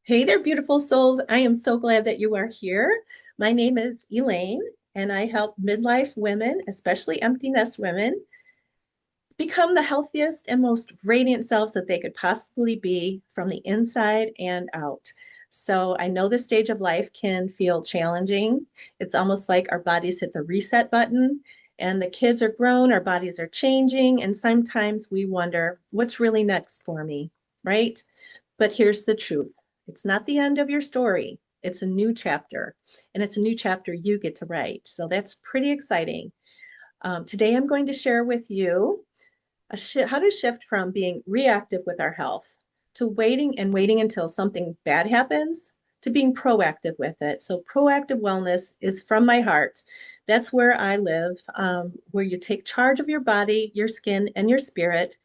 Hey there, beautiful souls. I am so glad that you are here. My name is Elaine, and I help midlife women, especially empty nest women, become the healthiest and most radiant selves that they could possibly be from the inside and out. So I know this stage of life can feel challenging. It's almost like our bodies hit the reset button and the kids are grown, our bodies are changing, and sometimes we wonder, what's really next for me, right? But here's the truth. It's not the end of your story. It's a new chapter, and it's a new chapter you get to write. So that's pretty exciting. Today, I'm going to share with you how to shift from being reactive with our health to waiting until something bad happens to being proactive with it. So, proactive wellness is from my heart. That's where I live, where you take charge of your body, your skin, and your spirit,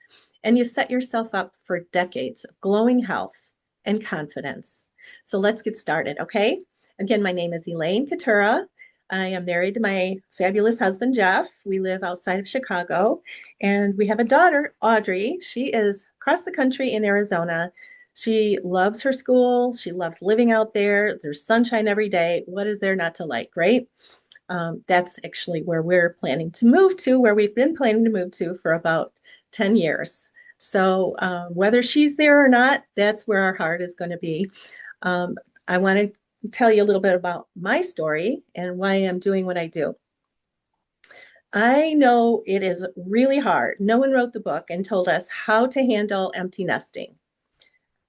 and you set yourself up for decades of glowing health and confidence. So, let's get started, okay? Again, my name is Elaine Katura. I am married to my fabulous husband, Jeff. We live outside of Chicago, and we have a daughter, Audrey. She is across the country in Arizona. She loves her school. She loves living out there. There's sunshine every day. What is there not to like, right? That's actually where we're planning to move to, where we've been planning to move to for about 10 years. So whether she's there or not, that's where our heart is going to be. Um, I want to tell you a little bit about my story and why I'm doing what I do. I know it is really hard. No one wrote the book and told us how to handle empty nesting.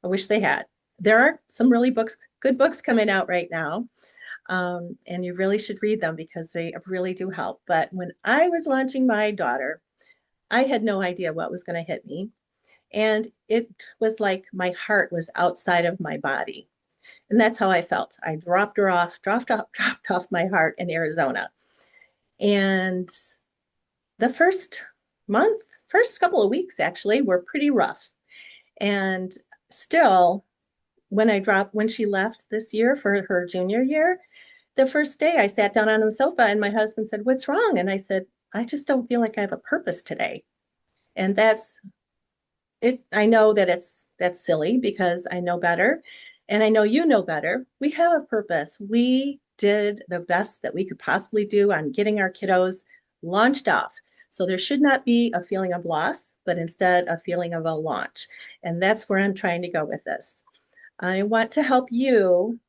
I wish they had. There are some really good books coming out right now, and you really should read them because they really do help. But when I was launching my daughter, I had no idea what was going to hit me. And it was like my heart was outside of my body. And that's how I felt. I dropped her off, dropped off my heart in Arizona. And the first couple of weeks actually were pretty rough. And still, when she left this year for her junior year, the first day I sat down on the sofa and my husband said, "What's wrong?" And I said, "I just don't feel like I have a purpose today." And that's it. I know that that's silly because I know better. And I know you know better. We have a purpose. We did the best that we could possibly do on getting our kiddos launched off. So there should not be a feeling of loss, but instead a feeling of a launch. And that's where I'm trying to go with this. I want to help you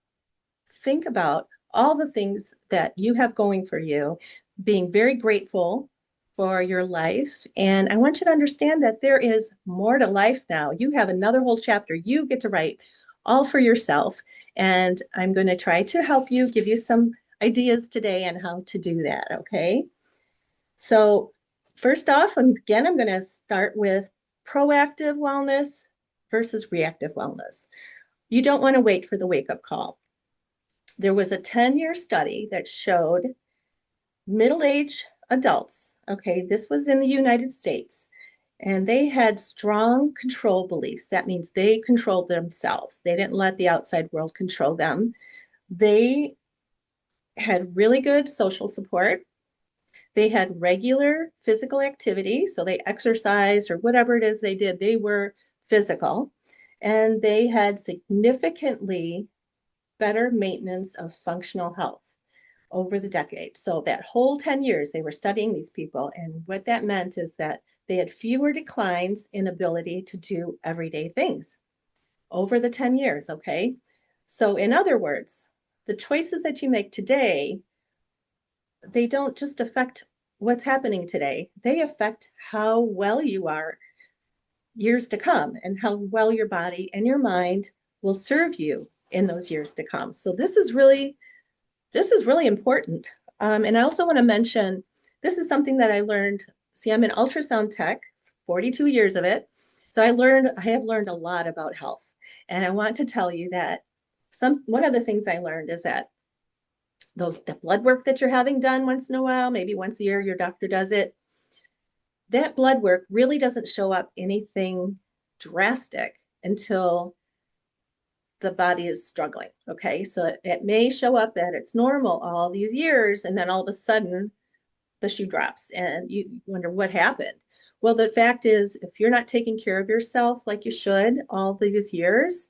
think about all the things that you have going for you, being very grateful for your life. And I want you to understand that there is more to life now. You have another whole chapter you get to write all for yourself. And I'm going to try to help you, give you some ideas today on how to do that. Okay. So, first off, again, I'm going to start with proactive wellness versus reactive wellness. You don't want to wait for the wake up call. There was a 10-year study that showed middle-aged adults, okay, this was in the United States, and they had strong control beliefs. That means they controlled themselves. They didn't let the outside world control them. They had really good social support. They had regular physical activity, so they exercised or whatever it is they did, they were physical. And they had significantly better maintenance of functional health over the decade. So that whole 10 years they were studying these people. And what that meant is that they had fewer declines in ability to do everyday things over the 10 years. Okay. So, in other words, the choices that you make today, they don't just affect what's happening today, they affect how well you are years to come and how well your body and your mind will serve you in those years to come. So this is really important. And I also want to mention this is something that I learned. See, I'm an ultrasound tech, 42 years of it. So I have learned a lot about health. And I want to tell you that one of the things I learned is that the blood work that you're having done once in a while, maybe once a year, your doctor does it. That blood work really doesn't show up anything drastic until the body is struggling. Okay. So it may show up that it's normal all these years, and then all of a sudden the shoe drops and you wonder what happened. Well, the fact is, if you're not taking care of yourself like you should all these years,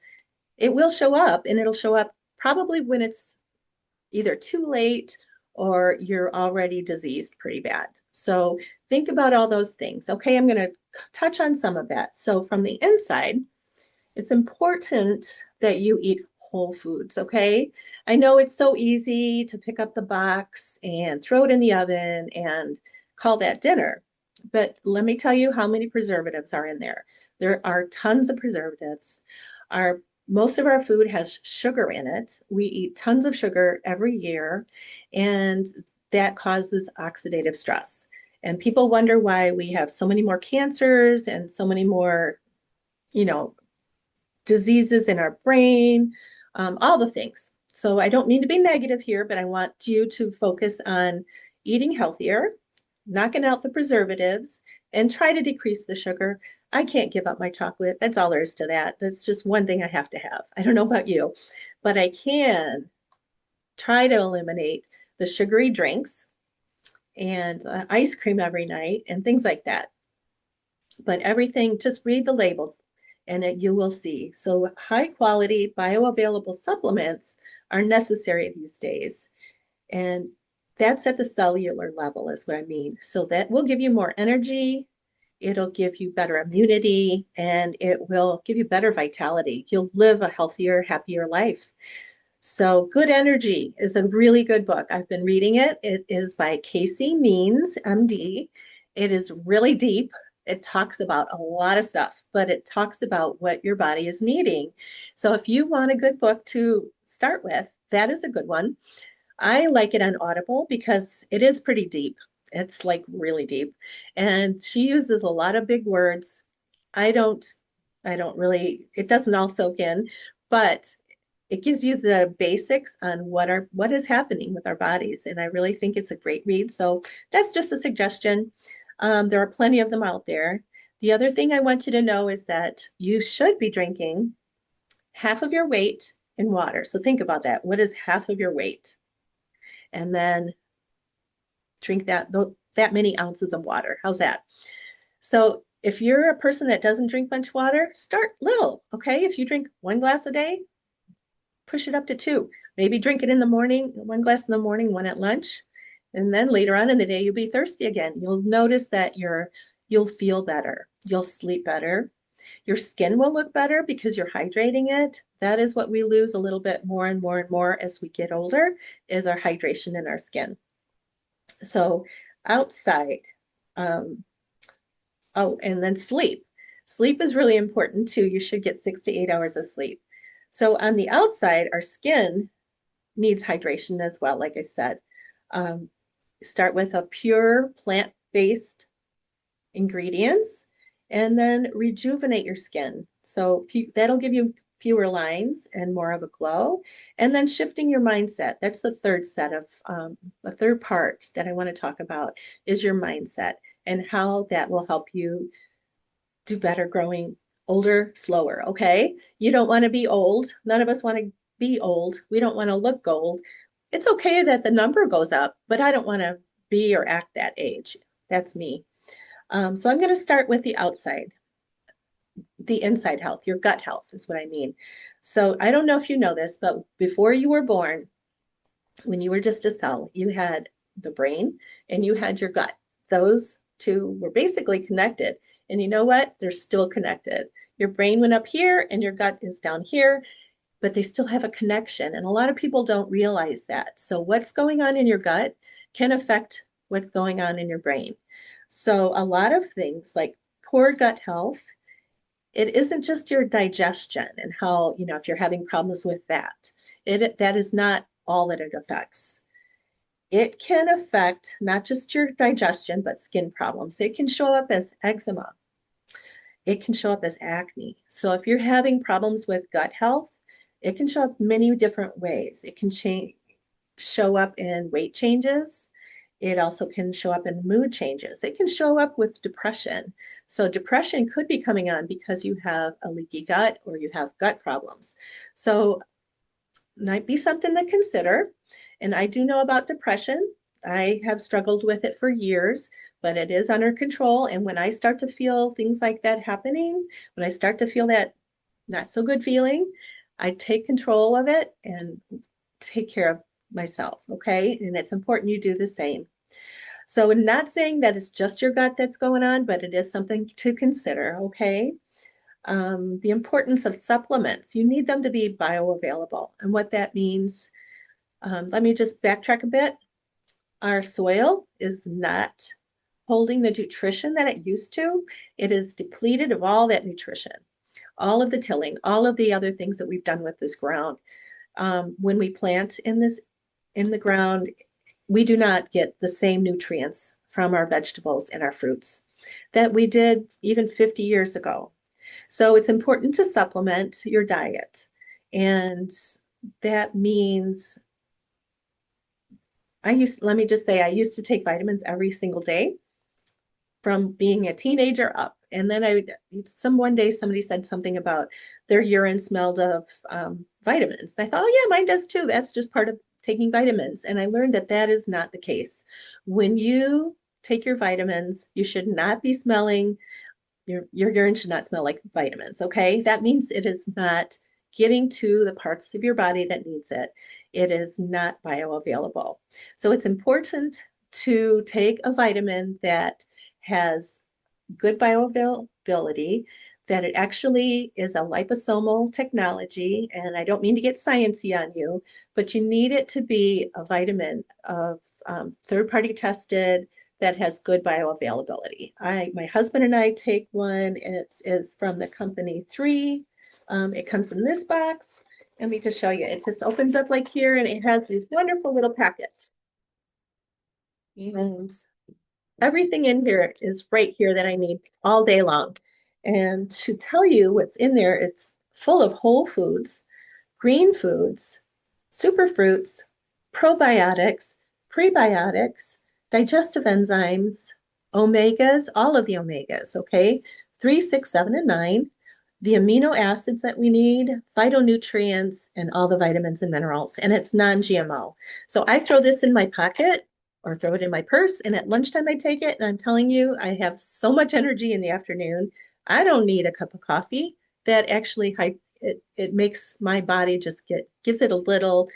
it will show up, and it'll show up probably when it's either too late or you're already diseased pretty bad. So think about all those things. Okay, I'm going to touch on some of that. So from the inside, it's important that you eat whole foods, okay? I know it's so easy to pick up the box and throw it in the oven and call that dinner. But let me tell you how many preservatives are in there. There are tons of preservatives. Our Most of our food has sugar in it. We eat tons of sugar every year, and that causes oxidative stress. And people wonder why we have so many more cancers and so many more, you know, diseases in our brain, all the things. So I don't mean to be negative here, but I want you to focus on eating healthier, knocking out the preservatives, and try to decrease the sugar. I can't give up my chocolate. That's all there is to that. That's just one thing I have to have. I don't know about you, but I can try to eliminate the sugary drinks and ice cream every night and things like that. But everything, just read the labels and you will see. So high quality bioavailable supplements are necessary these days. And that's at the cellular level is what I mean. So that will give you more energy. It'll give you better immunity and it will give you better vitality. You'll live a healthier, happier life. So, Good Energy is a really good book. I've been reading it. It is by Casey Means, MD. It is really deep. It talks about a lot of stuff, but it talks about what your body is needing. So, if you want a good book to start with, that is a good one. I like it on Audible because it is pretty deep. It's like really deep. And she uses a lot of big words. I don't I don't really, it doesn't all soak in, but it gives you the basics on what is happening with our bodies. And I really think it's a great read. So that's just a suggestion. There are plenty of them out there. The other thing I want you to know is that you should be drinking half of your weight in water. So think about that. What is half of your weight? And then drink that many ounces of water. How's that? So if you're a person that doesn't drink much water, start little. Okay. If you drink 1 glass a day, push it up to two. Maybe drink it in the morning, 1 glass in the morning, one at lunch. And then later on in the day, you'll be thirsty again. You'll notice that you'll feel better. You'll sleep better. Your skin will look better because you're hydrating it. That is what we lose a little bit more and more and more as we get older is our hydration in our skin. So outside, um, oh, and then sleep. Sleep is really important too. You should get 6 to 8 hours of sleep. So on the outside, our skin needs hydration as well, like I said. Um, Start with a pure plant-based ingredients and then rejuvenate your skin. So that'll give you fewer lines and more of a glow. And then shifting your mindset. That's the third set of the third part that I want to talk about is your mindset and how that will help you do better growing older, slower. Okay. You don't want to be old. None of us want to be old. We don't want to look old. It's okay that the number goes up, but I don't want to be or act that age. That's me. So I'm going to start with the outside, the inside health, your gut health is what I mean. So I don't know if you know this, but before you were born, when you were just a cell, you had the brain and you had your gut. Those two were basically connected. And you know what? They're still connected. Your brain went up here and your gut is down here, but they still have a connection. And a lot of people don't realize that. So, what's going on in your gut can affect what's going on in your brain. So, a lot of things like poor gut health, it isn't just your digestion and how, if you're having problems with that, that is not all that it affects. It can affect not just your digestion, but skin problems. It can show up as eczema. It can show up as acne. So if you're having problems with gut health, it can show up many different ways. It can show up in weight changes. It also can show up in mood changes. It can show up with depression. So depression could be coming on because you have a leaky gut or you have gut problems. So might be something to consider. And I do know about depression. I have struggled with it for years, but it is under control. And when I start to feel things like that happening, when I start to feel that not so good feeling, I take control of it and take care of myself, okay? And it's important you do the same. So I'm not saying that it's just your gut that's going on, but it is something to consider, okay? The importance of supplements. You need them to be bioavailable. And what that means, let me just backtrack a bit. Our soil is not holding the nutrition that it used to. It is depleted of all that nutrition, all of the tilling, all of the other things that we've done with this ground. When we plant in the ground, we do not get the same nutrients from our vegetables and our fruits that we did even 50 years ago. So it's important to supplement your diet. And that means let me just say, I used to take vitamins every single day from being a teenager up. And then one day somebody said something about their urine smelled of vitamins. And I thought, oh yeah, mine does too. That's just part of taking vitamins. And I learned that that is not the case. When you take your vitamins, you should not be smelling, your urine should not smell like vitamins. Okay. That means it is not getting to the parts of your body that needs it. It is not bioavailable. So it's important to take a vitamin that has good bioavailability, that it actually is a liposomal technology. And I don't mean to get sciencey on you, but you need it to be a vitamin of third-party tested that has good bioavailability. My husband and I take one. It is from the company 3. It comes in this box. Let me just show you. It just opens up like here, and it has these wonderful little packets. And everything in here is right here that I need all day long. And to tell you what's in there, it's full of whole foods, green foods, superfruits, probiotics, prebiotics, digestive enzymes, omegas, all of the omegas, okay? 3, 6, 7, and 9, the amino acids that we need, phytonutrients, and all the vitamins and minerals. And it's non-GMO. So I throw this in my pocket or throw it in my purse, and at lunchtime I take it. And I'm telling you, I have so much energy in the afternoon. I don't need a cup of coffee. That actually it makes my body just gives it a little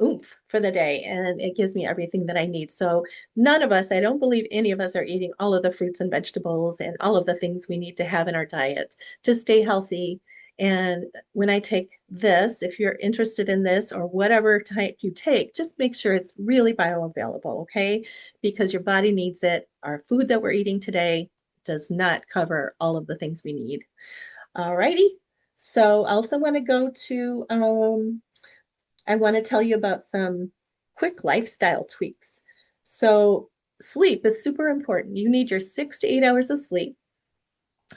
oomph for the day, and it gives me everything that I need. So none of us, I don't believe any of us, are eating all of the fruits and vegetables and all of the things we need to have in our diet to stay healthy. And when I take this, if you're interested in this or whatever type you take, just make sure it's really bioavailable, okay? Because your body needs it. Our food that we're eating today does not cover all of the things we need. All righty. So I also want to go to I want to tell you about some quick lifestyle tweaks. So, sleep is super important. You need your 6 to 8 hours of sleep.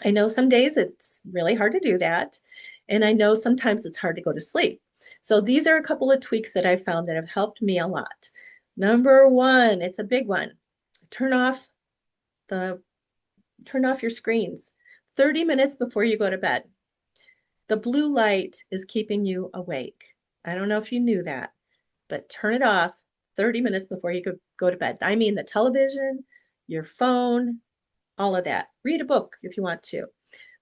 I know some days it's really hard to do that. And I know sometimes it's hard to go to sleep. So, these are a couple of tweaks that I've found that have helped me a lot. Number one, it's a big one. Turn off the turn off your screens 30 minutes before you go to bed. The blue light is keeping you awake. I don't know if you knew that, but turn it off 30 minutes before you go to bed. I mean, the television, your phone, all of that. Read a book if you want to,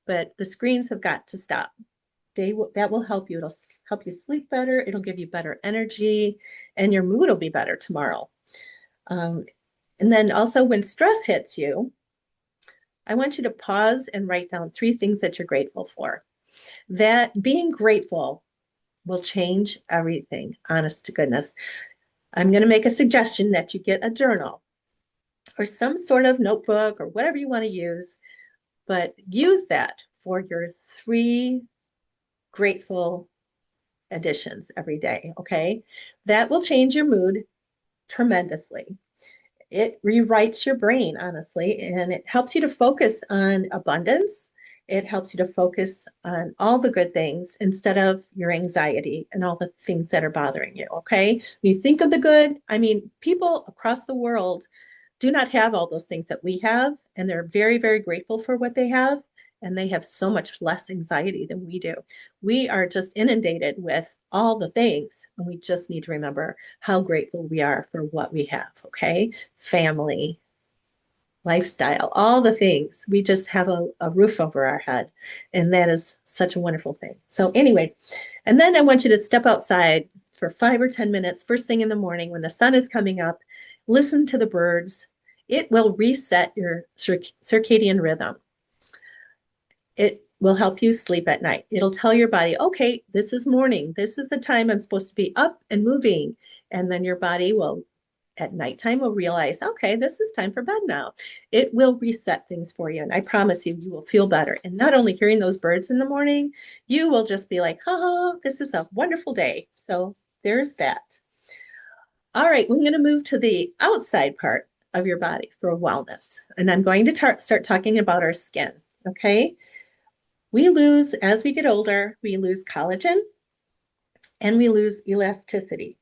but the screens have got to stop. That will help you. It'll help you sleep better. It'll give you better energy, and your mood will be better tomorrow. Um, and then also, when stress hits you, I want you to pause and write down 3 things that you're grateful for. That being grateful will change everything, honest to goodness. I'm going to make a suggestion that you get a journal or some sort of notebook or whatever you want to use, but use that for your 3 grateful additions every day. Okay. That will change your mood tremendously. It rewrites your brain, honestly, and it helps you to focus on abundance. It helps you to focus on all the good things instead of your anxiety and all the things that are bothering you. Okay. When you think of the good, I mean, people across the world do not have all those things that we have, and they're very, very grateful for what they have. And they have so much less anxiety than we do. We are just inundated with all the things, and we just need to remember how grateful we are for what we have. Okay. Family, lifestyle, all the things. We just have a roof over our head. And that is such a wonderful thing. So, anyway, and then I want you to step outside for 5 or 10 minutes, first thing in the morning when the sun is coming up. Listen to the birds. It will reset your circadian rhythm. It will help you sleep at night. It'll tell your body, okay, this is morning. This is the time I'm supposed to be up and moving. And then your body will, at nighttime, will realize, okay, this is time for bed now. It will reset things for you. And I promise you, you will feel better. And not only hearing those birds in the morning, you will just be like, oh, this is a wonderful day. So there's that. All right, we're going to move to the outside part of your body for wellness. And I'm going to start talking about our skin. Okay. We lose, as we get older, we lose collagen and we lose elasticity.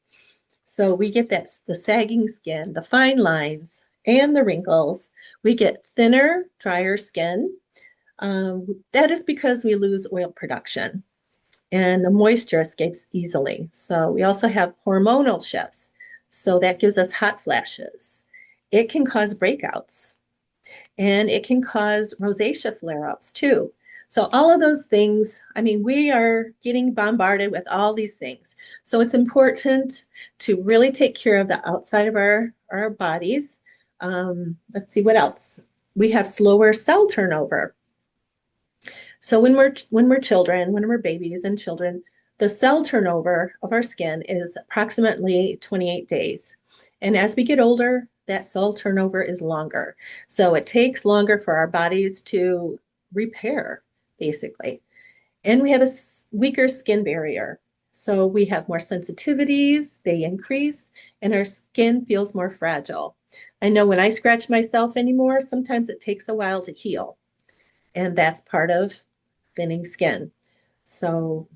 So we get that the sagging skin, the fine lines, and the wrinkles. We get thinner, drier skin. That is because we lose oil production and the moisture escapes easily. So we also have hormonal shifts. So that gives us hot flashes. It can cause breakouts and it can cause rosacea flare-ups too. So all of those things, I mean, we are getting bombarded with all these things. So it's important to really take care of the outside of our bodies. Let's see what else. We have slower cell turnover. So when we're children, when we're babies and children, the cell turnover of our skin is approximately 28 days. And as we get older, that cell turnover is longer. So it takes longer for our bodies to repair, basically. And we have a weaker skin barrier. So we have more sensitivities, they increase, and our skin feels more fragile. I know when I scratch myself anymore, sometimes it takes a while to heal. And that's part of thinning skin. So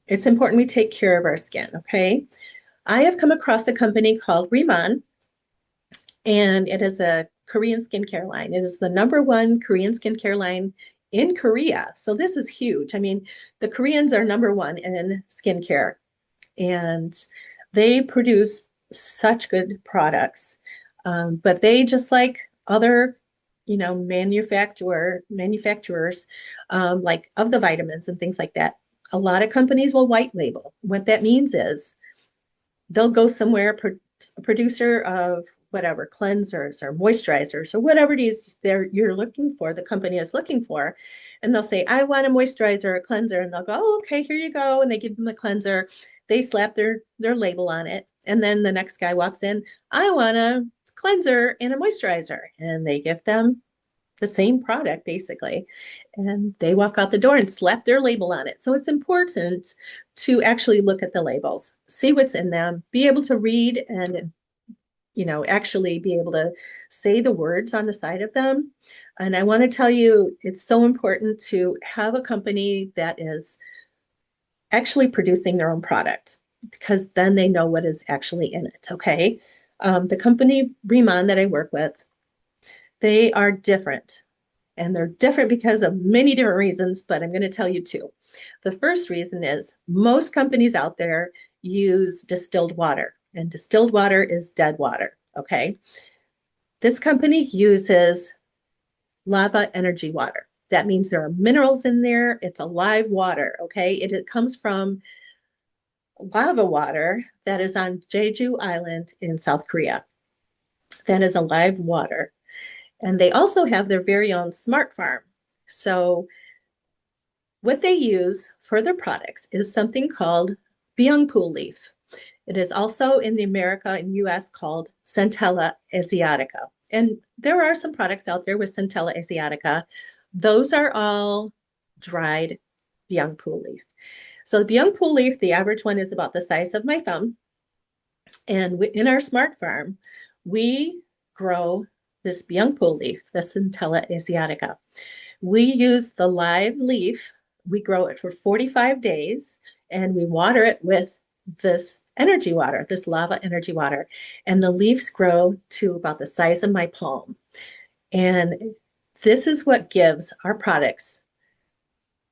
it's important we take care of our skin, okay? I have come across a company called Riman, and it is a Korean skincare line. It is the number one Korean skincare line in Korea. So this is huge. I mean, the Koreans are number one in skincare, and they produce such good products. But they, just like other, manufacturers, like of the vitamins and things like that, a lot of companies will white label. What that means is they'll go somewhere, a producer of whatever cleansers or moisturizers or whatever it is you're looking for, the company is looking for, and they'll say, I want a moisturizer or a cleanser, and they'll go, oh, okay, here you go, and they give them a cleanser. They slap their label on it, and then the next guy walks in, I want a cleanser and a moisturizer, and they give them the same product basically, and they walk out the door and slap their label on it. So it's important to actually look at the labels, see what's in them, be able to read, and actually be able to say the words on the side of them. And I want to tell you, it's so important to have a company that is actually producing their own product, because then they know what is actually in it. Okay. The company Riemann that I work with, they are different. And they're different because of many different reasons, but I'm going to tell you two. The first reason is most companies out there use distilled water, and distilled water is dead water. Okay. This company uses lava energy water. That means there are minerals in there. It's alive water. Okay. It comes from lava water that is on Jeju Island in South Korea. That is alive water. And they also have their very own smart farm. So what they use for their products is something called Byungpool leaf. It is also in the America and US called Centella asiatica. And there are some products out there with Centella asiatica. Those are all dried Byungpool leaf. So the Byungpool leaf, the average one is about the size of my thumb. And in our smart farm, we grow this Byungpool leaf, the Centella asiatica. We use the live leaf. We grow it for 45 days and we water it with this energy water, this lava energy water. And the leaves grow to about the size of my palm. And this is what gives our products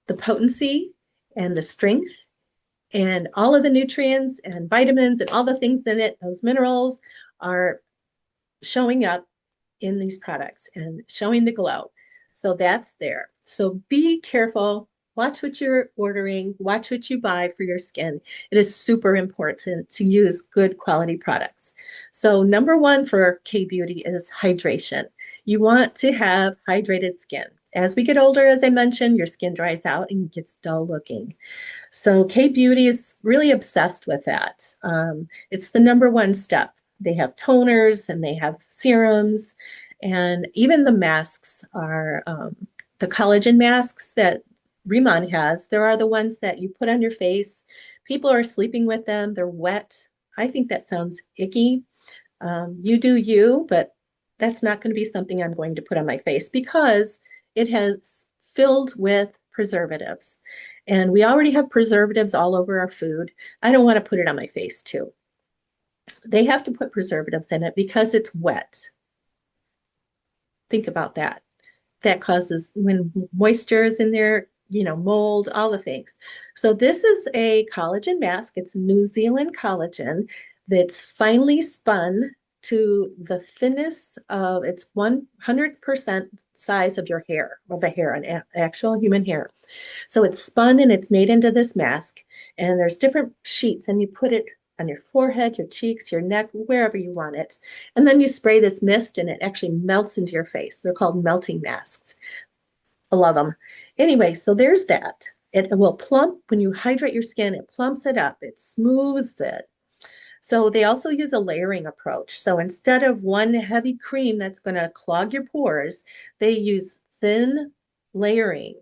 the potency and the strength and all of the nutrients and vitamins and all the things in it. Those minerals are showing up in these products and showing the glow. So that's there. So be careful. Watch what you're ordering, watch what you buy for your skin. It is super important to use good quality products. So, number one for K Beauty is hydration. You want to have hydrated skin. As we get older, as I mentioned, your skin dries out and gets dull looking. So K Beauty is really obsessed with that. It's the number one step. They have toners and they have serums, and even the masks are the collagen masks that Remon has. There are the ones that you put on your face. People are sleeping with them. They're wet. I think that sounds icky. You do you, but that's not going to be something I'm going to put on my face because it has filled with preservatives. And we already have preservatives all over our food. I don't want to put it on my face too. They have to put preservatives in it because it's wet. Think about that. That causes when moisture is in there, mold, all the things. So this is a collagen mask. It's New Zealand collagen that's finely spun to the thinness of its 100% size of your hair, of a hair, an actual human hair. So it's spun and it's made into this mask, and there's different sheets, and you put it on your forehead, your cheeks, your neck, wherever you want it. And then you spray this mist and it actually melts into your face. They're called melting masks. I love them. Anyway, so there's that. It will plump when you hydrate your skin, it plumps it up, it smooths it. So they also use a layering approach. So instead of one heavy cream that's going to clog your pores, they use thin layering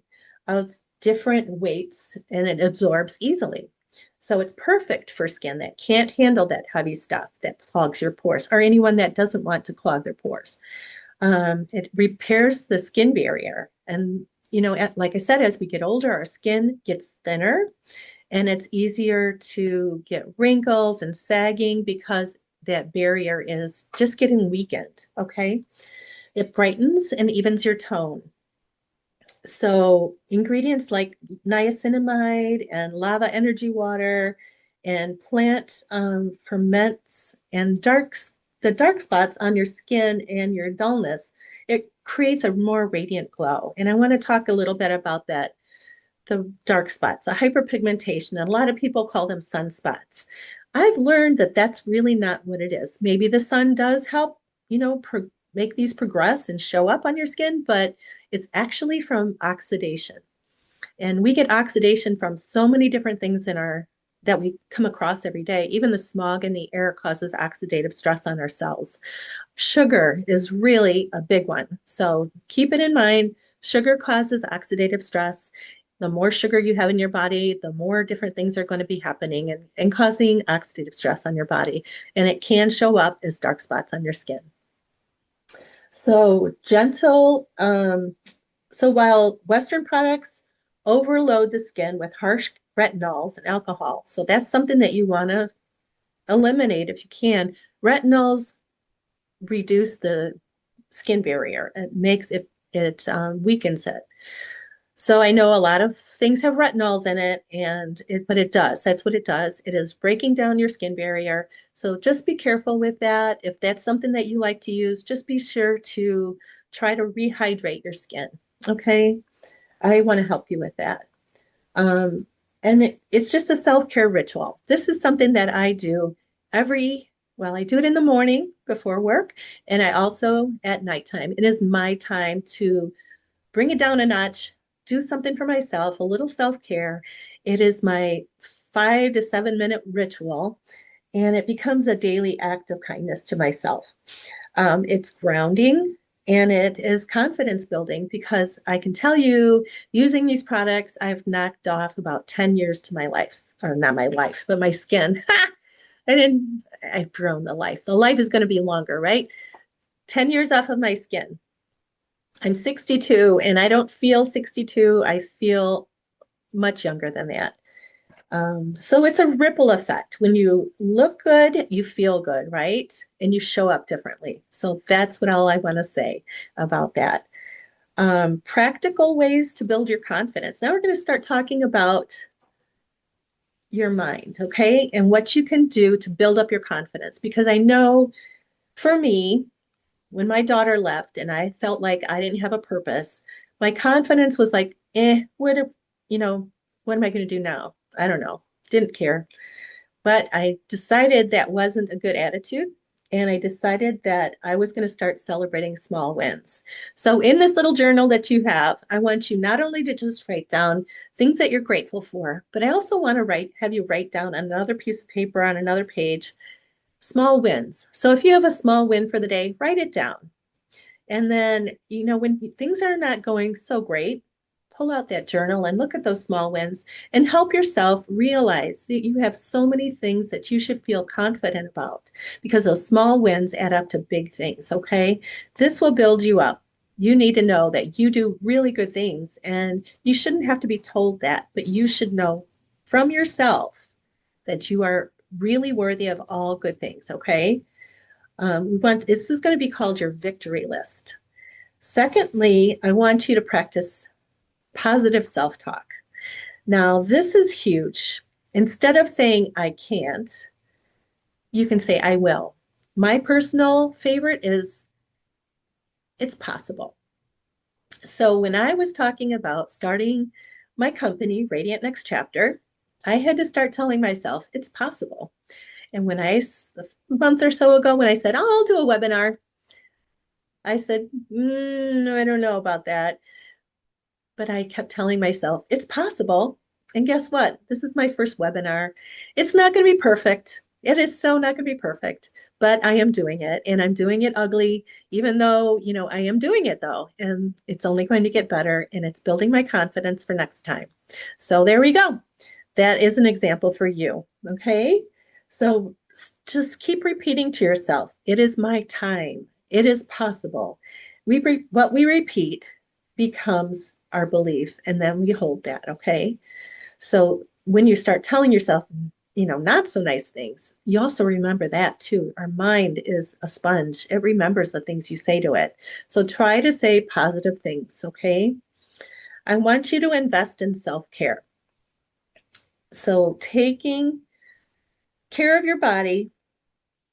of different weights and it absorbs easily. So it's perfect for skin that can't handle that heavy stuff that clogs your pores or anyone that doesn't want to clog their pores. It repairs the skin barrier. And, like I said, as we get older, our skin gets thinner and it's easier to get wrinkles and sagging because that barrier is just getting weakened. Okay. It brightens and evens your tone. So ingredients like niacinamide and lava energy water and plant ferments and the dark spots on your skin and your dullness, it creates a more radiant glow. And I want to talk a little bit about that, the dark spots, the hyperpigmentation. And a lot of people call them sunspots. I've learned that that's really not what it is. Maybe the sun does help, make these progress and show up on your skin, but it's actually from oxidation. And we get oxidation from so many different things that we come across every day. Even the smog in the air causes oxidative stress on our cells. Sugar is really a big one. So keep it in mind. Sugar causes oxidative stress. The more sugar you have in your body, the more different things are going to be happening and causing oxidative stress on your body. And it can show up as dark spots on your skin. So gentle. So while Western products overload the skin with harsh retinols and alcohol, so that's something that you want to eliminate if you can. Retinols reduce the skin barrier. It weakens it. So I know a lot of things have retinols in it, but it does. That's what it does. It is breaking down your skin barrier. So just be careful with that. If that's something that you like to use, just be sure to try to rehydrate your skin. Okay. I want to help you with that. Um, and it's just a self-care ritual. This is something that I do I do it in the morning before work, and I also at nighttime. It is my time to bring it down a notch, do something for myself, a little self-care. It is my 5 to 7 minute ritual, and it becomes a daily act of kindness to myself. It's grounding and it is confidence building because I can tell you, using these products, I've knocked off about 10 years to my life, or not my life, but my skin. I've grown the life. The life is going to be longer, right? 10 years off of my skin. I'm 62 and I don't feel 62. I feel much younger than that. So it's a ripple effect. When you look good, you feel good, right? And you show up differently. So that's all I want to say about that. Practical ways to build your confidence. Now we're going to start talking about your mind, okay? And what you can do to build up your confidence. Because I know for me, when my daughter left and I felt like I didn't have a purpose, my confidence was like, you know, what am I going to do now? I don't know. Didn't care. But I decided that wasn't a good attitude. And I decided that I was going to start celebrating small wins. So, in this little journal that you have, I want you not only to just write down things that you're grateful for, but I also want to have you write down on another piece of paper on another page small wins. So, if you have a small win for the day, write it down. And then, when things are not going so great, pull out that journal and look at those small wins and help yourself realize that you have so many things that you should feel confident about because those small wins add up to big things. Okay. This will build you up. You need to know that you do really good things and you shouldn't have to be told that, but you should know from yourself that you are really worthy of all good things. Okay. This is going to be called your victory list. Secondly, I want you to practice positive self talk. Now, this is huge. Instead of saying I can't, you can say I will. My personal favorite is it's possible. So, when I was talking about starting my company, Radiant Next Chapter, I had to start telling myself it's possible. And a month or so ago, when I said, oh, I'll do a webinar, I said, I don't know about that. But I kept telling myself, it's possible. And guess what? This is my first webinar. It's not going to be perfect. It is so not going to be perfect, but I am doing it and I'm doing it ugly, even though, I am doing it though. And it's only going to get better and it's building my confidence for next time. So there we go. That is an example for you. Okay. So just keep repeating to yourself, it is my time. It is possible. What we repeat becomes our belief, and then we hold that. Okay. So when you start telling yourself, not so nice things, you also remember that too. Our mind is a sponge, it remembers the things you say to it. So try to say positive things. Okay. I want you to invest in self care. So taking care of your body,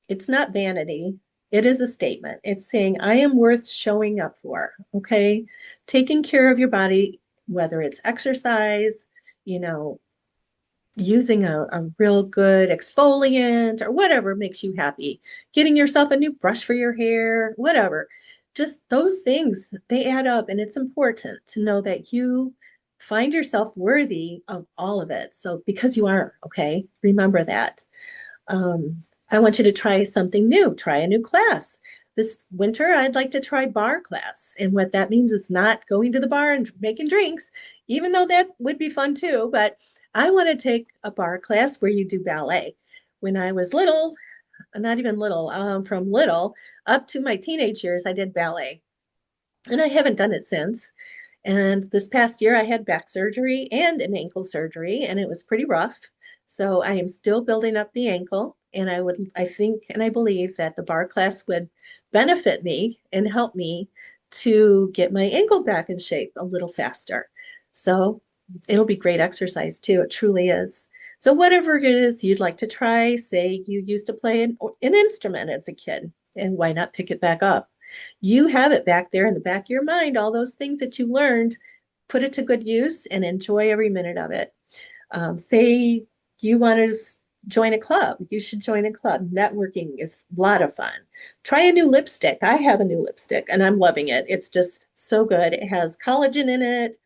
it's not vanity. It is a statement. It's saying, I am worth showing up for. Okay. Taking care of your body, whether it's exercise, you know, using a real good exfoliant or whatever makes you happy, getting yourself a new brush for your hair, whatever. Just those things, they add up. And it's important to know that you find yourself worthy of all of it. So, because you are, okay, remember that. Um, I want you to try something new, try a new class. This winter, I'd like to try bar class. And what that means is not going to the bar and making drinks, even though that would be fun too. But I want to take a bar class where you do ballet. When I was little, not even little, from little up to my teenage years, I did ballet. And I haven't done it since. And this past year, I had back surgery and an ankle surgery, and it was pretty rough. So I am still building up the ankle. And I think, and I believe that the bar class would benefit me and help me to get my ankle back in shape a little faster. So it'll be great exercise too. It truly is. So, whatever it is you'd like to try, say you used to play an instrument as a kid, and why not pick it back up? You have it back there in the back of your mind, all those things that you learned, put it to good use and enjoy every minute of it. Say you want to join a club, you should join a club. Networking is a lot of fun. Try a new lipstick. I have a new lipstick and I'm loving it. It's just so good. It has collagen in it.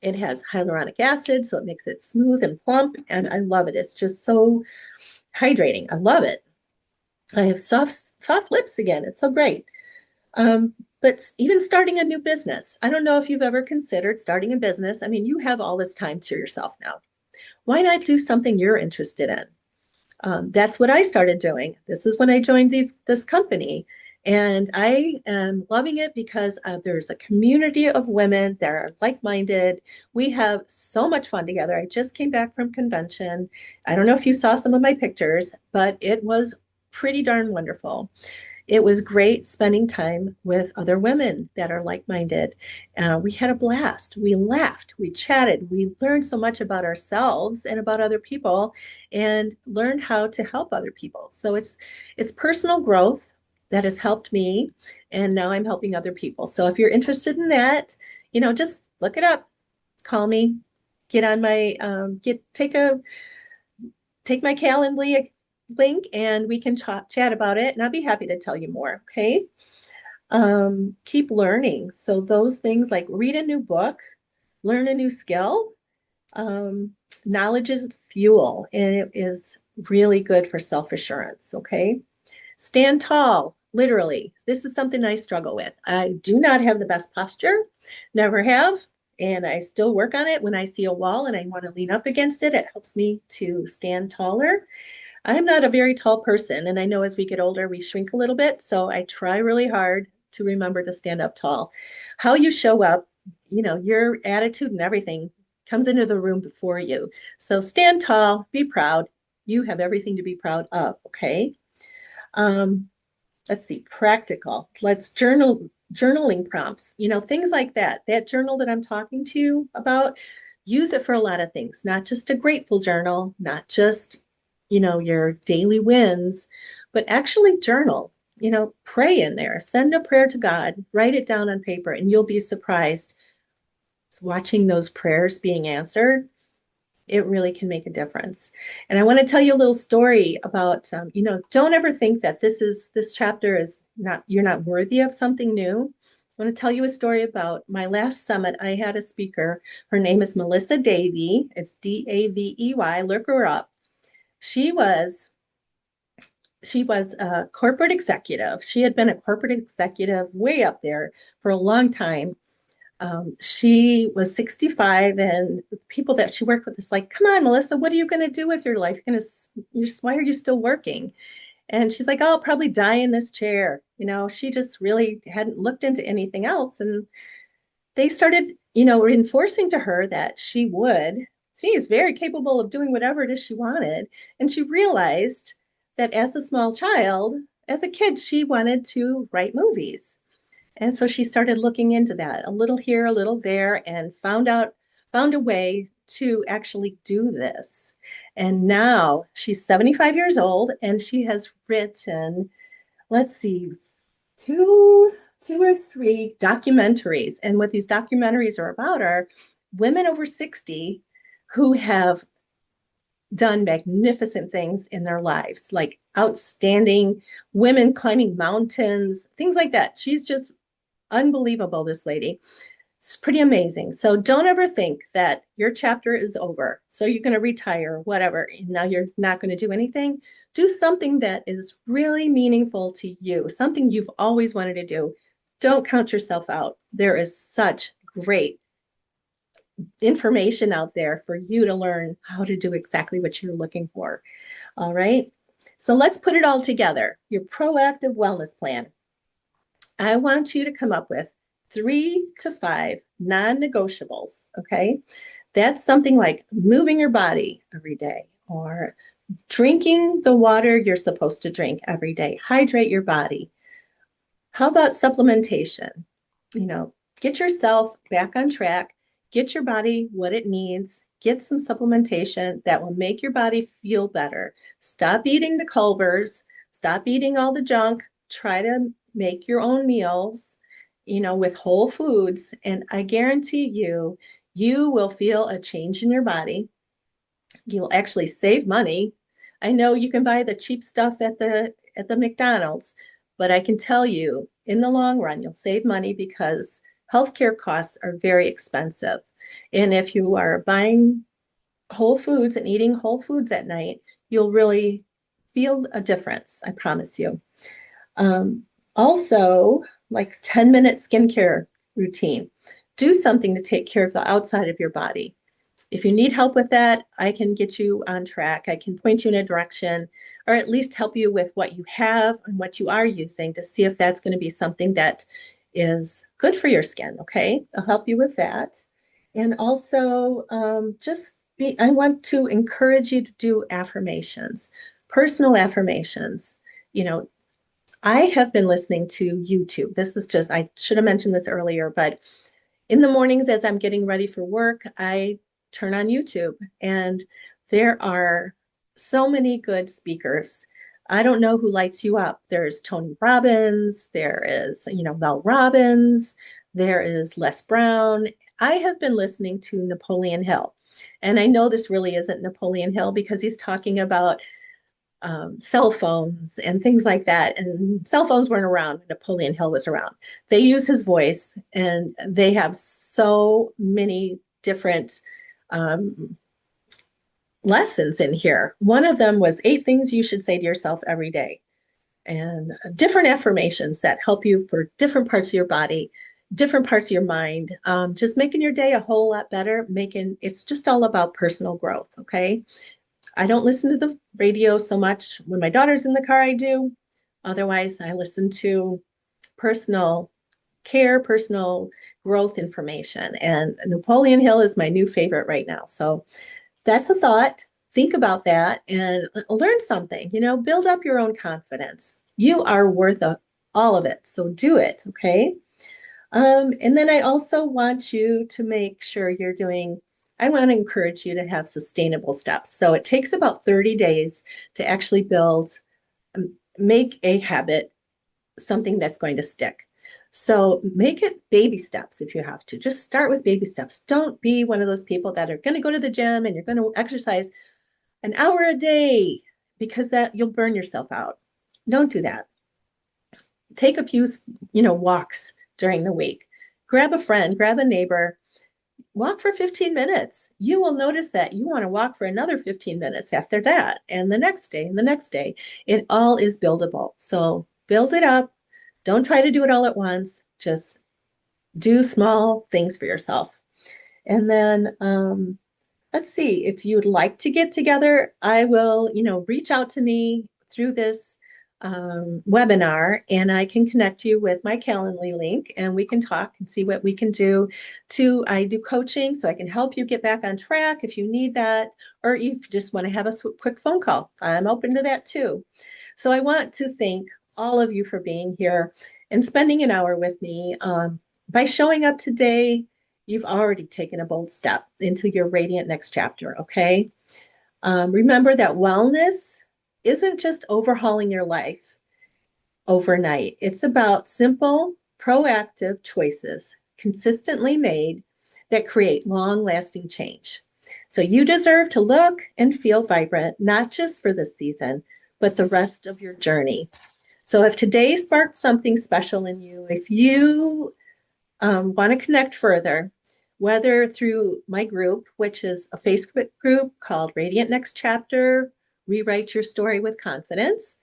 It has hyaluronic acid, so it makes it smooth and plump, and I love it. It's just so hydrating. I love it. I have soft lips again. It's so great. But even starting a new business, I don't know if you've ever considered starting a business. I mean, you have all this time to yourself now. Why not do something you're interested in? That's what I started doing. This is when I joined this company. And I am loving it because there's a community of women that are like-minded. We have so much fun together. I just came back from convention. I don't know if you saw some of my pictures, but it was pretty darn wonderful. It was great spending time with other women that are like-minded. We had a blast. We laughed, we chatted, we learned so much about ourselves and about other people and learned how to help other people. So it's personal growth, that has helped me, and now I'm helping other people. So if you're interested in that, just look it up, call me, get on my take my Calendly link, and we can chat about it, and I'll be happy to tell you more. Okay. Keep learning. So those things like read a new book, learn a new skill. Um, Knowledge is fuel, and it is really good for self-assurance. Okay. Stand tall, literally. This is something I struggle with. I do not have the best posture, never have, and I still work on it. When I see a wall and I want to lean up against it, it helps me to stand taller. I'm not a very tall person, and I know as we get older, we shrink a little bit. So I try really hard to remember to stand up tall. How you show up, your attitude and everything comes into the room before you. So stand tall, be proud. You have everything to be proud of, okay? Um, let's see, practical. Let's journaling prompts, things like that. That journal that I'm talking to you about, use it for a lot of things, not just a grateful journal, not just, your daily wins, but actually journal, pray in there, send a prayer to God, write it down on paper, and you'll be surprised watching those prayers being answered. It really can make a difference. And I want to tell you a little story about, don't ever think that this chapter is not, you're not worthy of something new. I want to tell you a story about my last summit. I had a speaker. Her name is Melissa Davey. It's Davey. Look her up. She was she was a corporate executive. She had been a corporate executive way up there for a long time. She was 65, and people that she worked with is like, come on, Melissa, what are you going to do with your life? Why are you still working? And she's like, oh, I'll probably die in this chair. She just really hadn't looked into anything else. And they started, reinforcing to her that she is very capable of doing whatever it is she wanted. And she realized that as a small child, as a kid, she wanted to write movies. And so she started looking into that a little here, a little there, and found a way to actually do this. And now she's 75 years old, and she has written, let's see, two, two or three documentaries. And what these documentaries are about are women over 60 who have done magnificent things in their lives, like outstanding women climbing mountains, things like that. She's just unbelievable, this lady. It's pretty amazing. So don't ever think that your chapter is over. So you're going to retire, whatever. Now you're not going to do anything. Do something that is really meaningful to you, something you've always wanted to do. Don't count yourself out. There is such great information out there for you to learn how to do exactly what you're looking for. All right. So let's put it all together. Your proactive wellness plan. I want you to come up with 3 to 5 non-negotiables. Okay. That's something like moving your body every day, or drinking the water you're supposed to drink every day. Hydrate your body. How about supplementation? You know, get yourself back on track, get your body what it needs, get some supplementation that will make your body feel better. Stop eating the Culvers, stop eating all the junk, try to make your own meals, with whole foods. And I guarantee you, you will feel a change in your body. You'll actually save money. I know you can buy the cheap stuff at the McDonald's, but I can tell you in the long run, you'll save money because healthcare costs are very expensive. And if you are buying whole foods and eating whole foods at night, you'll really feel a difference, I promise you. Um, Also, like 10-minute skincare routine. Do something to take care of the outside of your body. If you need help with that, I can get you on track. I can point you in a direction, or at least help you with what you have and what you are using to see if that's going to be something that is good for your skin. Okay. I'll help you with that. And also, I want to encourage you to do affirmations, personal affirmations. You know, I have been listening to YouTube. I should have mentioned this earlier, but in the mornings as I'm getting ready for work, I turn on YouTube, and there are so many good speakers. I don't know who lights you up. There's Tony Robbins, there is, Mel Robbins, there is Les Brown. I have been listening to Napoleon Hill. And I know this really isn't Napoleon Hill because he's talking about cell phones and things like that. And cell phones weren't around when Napoleon Hill was around. They use his voice, and they have so many different um, lessons in here. One of them was 8 things you should say to yourself every day, and different affirmations that help you for different parts of your body, different parts of your mind, just making your day a whole lot better. Making it's just all about personal growth. Okay. I don't listen to the radio so much. When my daughter's in the car, I do. Otherwise, I listen to personal care, personal growth information. And Napoleon Hill is my new favorite right now. So that's a thought. Think about that and learn something, build up your own confidence. You are worth all of it. So do it. Okay. And then I also want you to make sure I want to encourage you to have sustainable steps. So it takes about 30 days to actually make a habit something that's going to stick. So make it baby steps if you have to. Just start with baby steps. Don't be one of those people that are going to go to the gym and you're going to exercise an hour a day because that you'll burn yourself out. Don't do that. Take a few, walks during the week. Grab a friend, grab a neighbor, walk for 15 minutes. You will notice that you want to walk for another 15 minutes after that, and the next day, and the next day. It all is buildable. So build it up. Don't try to do it all at once. Just do small things for yourself. And then let's see, if you'd like to get together, I will, reach out to me through this webinar, and I can connect you with my Calendly link, and we can talk and see what we can do. I do coaching, so I can help you get back on track if you need that, or if you just want to have a quick phone call. I'm open to that too. So I want to thank all of you for being here and spending an hour with me. By showing up today, you've already taken a bold step into your radiant next chapter, okay? Remember that wellness isn't just overhauling your life overnight. It's about simple, proactive choices consistently made that create long-lasting change. So you deserve to look and feel vibrant, not just for this season, but the rest of your journey. So if today sparked something special in you, if you want to connect further, whether through my group, which is a Facebook group called Radiant Next Chapter, Rewrite Your Story with Confidence,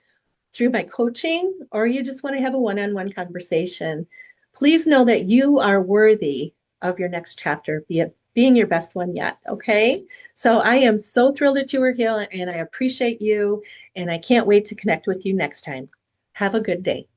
through my coaching, or you just want to have a one-on-one conversation, please know that you are worthy of your next chapter, be it being your best one yet. Okay. So I am so thrilled that you were here, and I appreciate you, and I can't wait to connect with you next time. Have a good day.